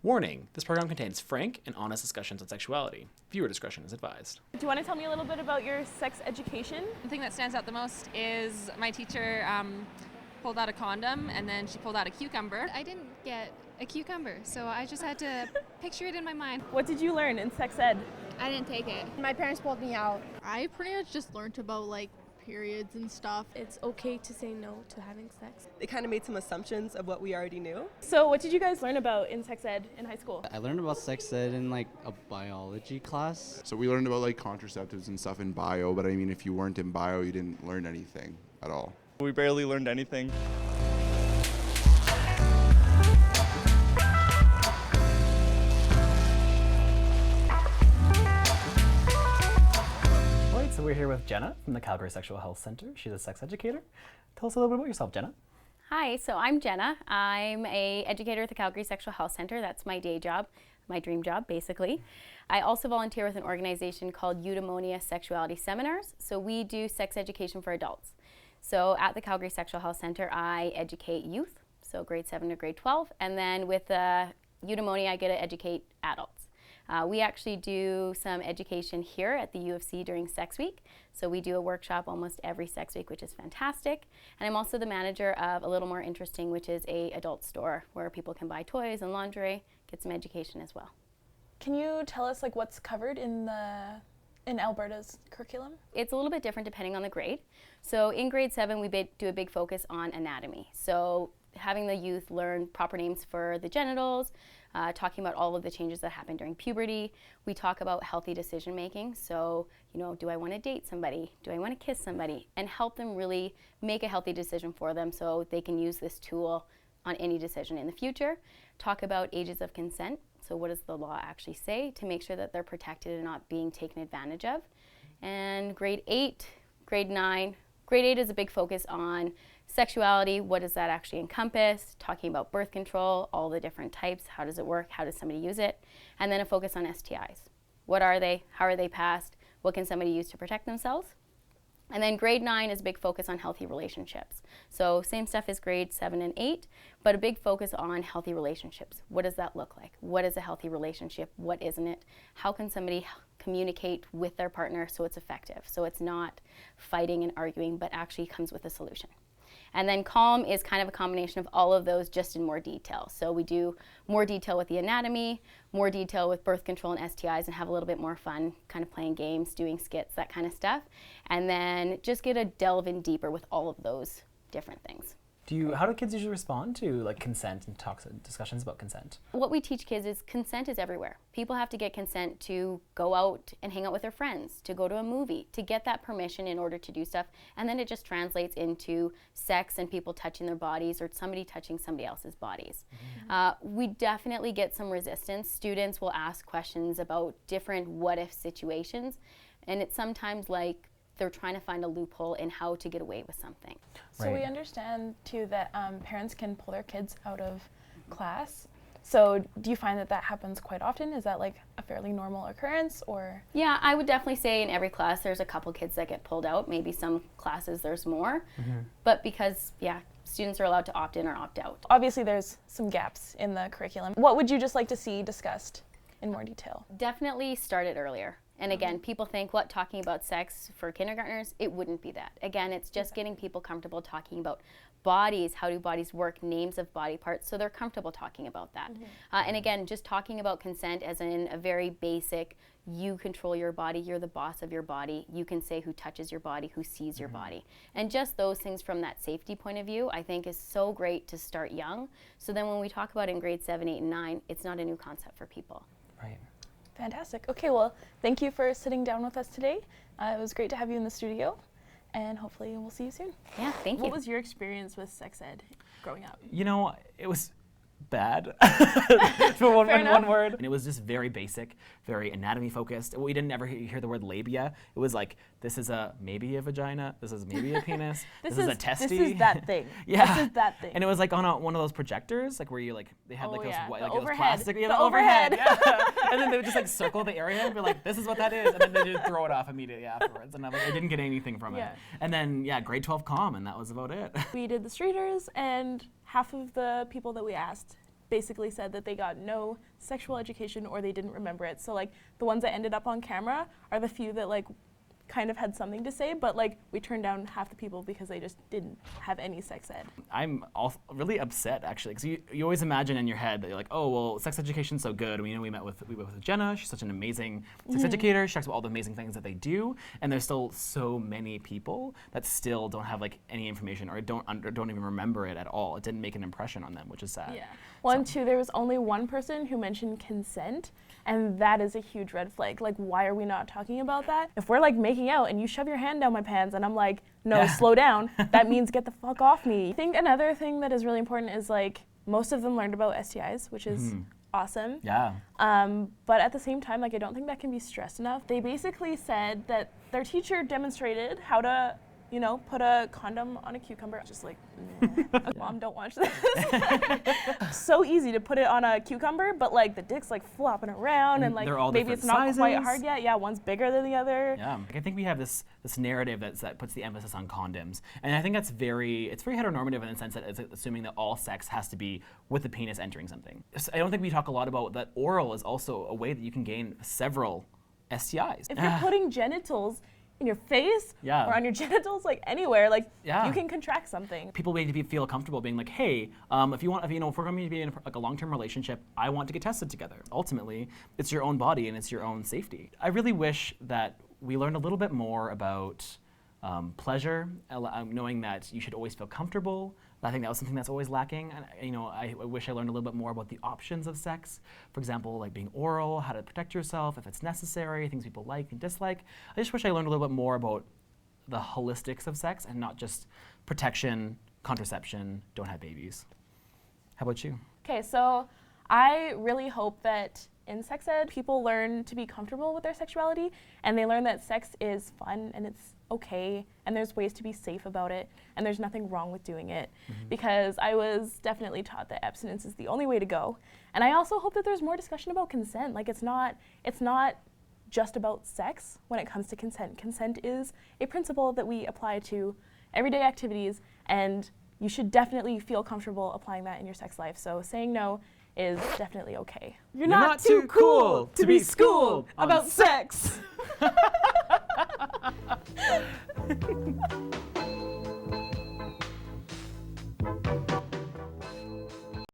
Warning, this program contains frank and honest discussions on sexuality. Viewer discretion is advised. Do you want to tell me a little bit about your sex education? The thing that stands out the most is my teacher pulled out a condom and then she pulled out a cucumber. I didn't get a cucumber, so I just had to picture it in my mind. What did you learn in sex ed? I didn't take it. My parents pulled me out. I pretty much just learned about periods and stuff. It's okay to say no to having sex. They kind of made some assumptions of what we already knew. So what did you guys learn about in sex ed in high school? I learned about sex ed in a biology class. So we learned about contraceptives and stuff in bio, but I mean if you weren't in bio, you didn't learn anything at all. We barely learned anything. So we're here with Jenna from the Calgary Sexual Health Center. She's a sex educator. Tell us a little bit about yourself, Jenna. Hi, so I'm Jenna. I'm an educator at the Calgary Sexual Health Center. That's my day job, my dream job, basically. I also volunteer with an organization called Eudaimonia Sexuality Seminars. So we do sex education for adults. So at the Calgary Sexual Health Center, I educate youth, so grade 7 to grade 12. And then with Eudaimonia, I get to educate adults. We actually do some education here at the U of C during Sex Week. So we do a workshop almost every Sex Week, which is fantastic. And I'm also the manager of A Little More Interesting, which is a adult store where people can buy toys and lingerie, get some education as well. Can you tell us what's covered in Alberta's curriculum? It's a little bit different depending on the grade. So in grade 7, we do a big focus on anatomy. So having the youth learn proper names for the genitals, talking about all of the changes that happen during puberty. We talk about healthy decision making. So, do I want to date somebody? Do I want to kiss somebody? And help them really make a healthy decision for them so they can use this tool on any decision in the future. Talk about ages of consent. So what does the law actually say to make sure that they're protected and not being taken advantage of? And grade 8, grade 9. Grade 8 is a big focus on sexuality. What does that actually encompass? Talking about birth control, all the different types. How does it work? How does somebody use it? And then a focus on STIs. What are they? How are they passed? What can somebody use to protect themselves? And then grade 9 is a big focus on healthy relationships. So same stuff as grade 7 and 8, but a big focus on healthy relationships. What does that look like? What is a healthy relationship? What isn't it? How can somebody communicate with their partner so it's effective? So it's not fighting and arguing, but actually comes with a solution. And then calm is kind of a combination of all of those just in more detail. So we do more detail with the anatomy, more detail with birth control and STIs, and have a little bit more fun kind of playing games, doing skits, that kind of stuff. And then just get to delve in deeper with all of those different things. How do kids usually respond to consent and discussions about consent? What we teach kids is consent is everywhere. People have to get consent to go out and hang out with their friends, to go to a movie, to get that permission in order to do stuff. And then it just translates into sex and people touching their bodies or somebody touching somebody else's bodies. Mm-hmm. We definitely get some resistance. Students will ask questions about different what-if situations. And it's sometimes they're trying to find a loophole in how to get away with something. So we understand too that parents can pull their kids out of class. So do you find that happens quite often? Is that a fairly normal occurrence or? Yeah, I would definitely say in every class there's a couple kids that get pulled out. Maybe some classes there's more. Mm-hmm. But because, students are allowed to opt in or opt out. Obviously there's some gaps in the curriculum. What would you just like to see discussed in more detail? Definitely start it earlier. And again, people think, talking about sex for kindergartners? It wouldn't be that. Again, it's just getting people comfortable talking about bodies, how do bodies work, names of body parts, so they're comfortable talking about that. Mm-hmm. And again, just talking about consent as in a very basic, you control your body, you're the boss of your body, you can say who touches your body, who sees your body. And just those things from that safety point of view, I think is so great to start young. So then when we talk about in grade 7, 8, and 9, it's not a new concept for people. Right. Fantastic. Okay, well, thank you for sitting down with us today. It was great to have you in the studio, and hopefully we'll see you soon. Yeah, thank you. What was your experience with sex ed growing up? It was bad, for one word. And it was just very basic, very anatomy focused. We didn't ever hear the word labia. It was this is maybe a vagina, this is maybe a penis, this is a testy. This is that thing. Yeah. This is that thing. And it was on one of those projectors, where you they had those white, the those overhead. plastic, the overhead. Yeah. And then they would just circle the area and be this is what that is, and then they would throw it off immediately afterwards. And I didn't get anything from it. And then grade 12 comm, and that was about it. We did the streeters, and half of the people that we asked basically said that they got no sexual education or they didn't remember it. So like the ones that ended up on camera are the few that like kind of had something to say, but like we turned down half the people because they just didn't have any sex ed. I'm really upset actually, because you always imagine in your head that you're like, oh well, sex education's so good. We met with Jenna. She's such an amazing sex educator. She talks about all the amazing things that they do, and there's still so many people that still don't have like any information or don't even remember it at all. It didn't make an impression on them, which is sad. Yeah. Well, and two, there was only one person who mentioned consent, and that is a huge red flag. Like, why are we not talking about that? If we're like making out and you shove your hand down my pants and I'm like, no, slow down, that means get the fuck off me. I think another thing that is really important is like, most of them learned about STIs, which is awesome. Yeah. But at the same time, like, I don't think that can be stressed enough. They basically said that their teacher demonstrated how to, you know, put a condom on a cucumber. Just like, Mom, don't watch this. So easy to put it on a cucumber, but like the dick's like flopping around and like maybe it's not quite hard yet. Yeah, one's bigger than the other. Yeah, like, I think we have this narrative that puts the emphasis on condoms, and I think it's very heteronormative in the sense that it's assuming that all sex has to be with the penis entering something. So I don't think we talk a lot about that oral is also a way that you can gain several STIs. If you're putting genitals in your face or on your genitals, like anywhere, like you can contract something. People need to feel comfortable being like, hey, if we're going to be in a long-term relationship, I want to get tested together. Ultimately, it's your own body and it's your own safety. I really wish that we learned a little bit more about pleasure, knowing that you should always feel comfortable. I think that was something that's always lacking. And, I wish I learned a little bit more about the options of sex. For example, like being oral, how to protect yourself if it's necessary, things people like and dislike. I just wish I learned a little bit more about the holistics of sex and not just protection, contraception, don't have babies. How about you? Okay, so I really hope that in sex ed, people learn to be comfortable with their sexuality and they learn that sex is fun and it's okay and there's ways to be safe about it and there's nothing wrong with doing it, because I was definitely taught that abstinence is the only way to go. And I also hope that there's more discussion about consent. Like it's not just about sex when it comes to consent. Consent is a principle that we apply to everyday activities, and you should definitely feel comfortable applying that in your sex life. So saying no is definitely okay. You're not too cool to be schooled about sex.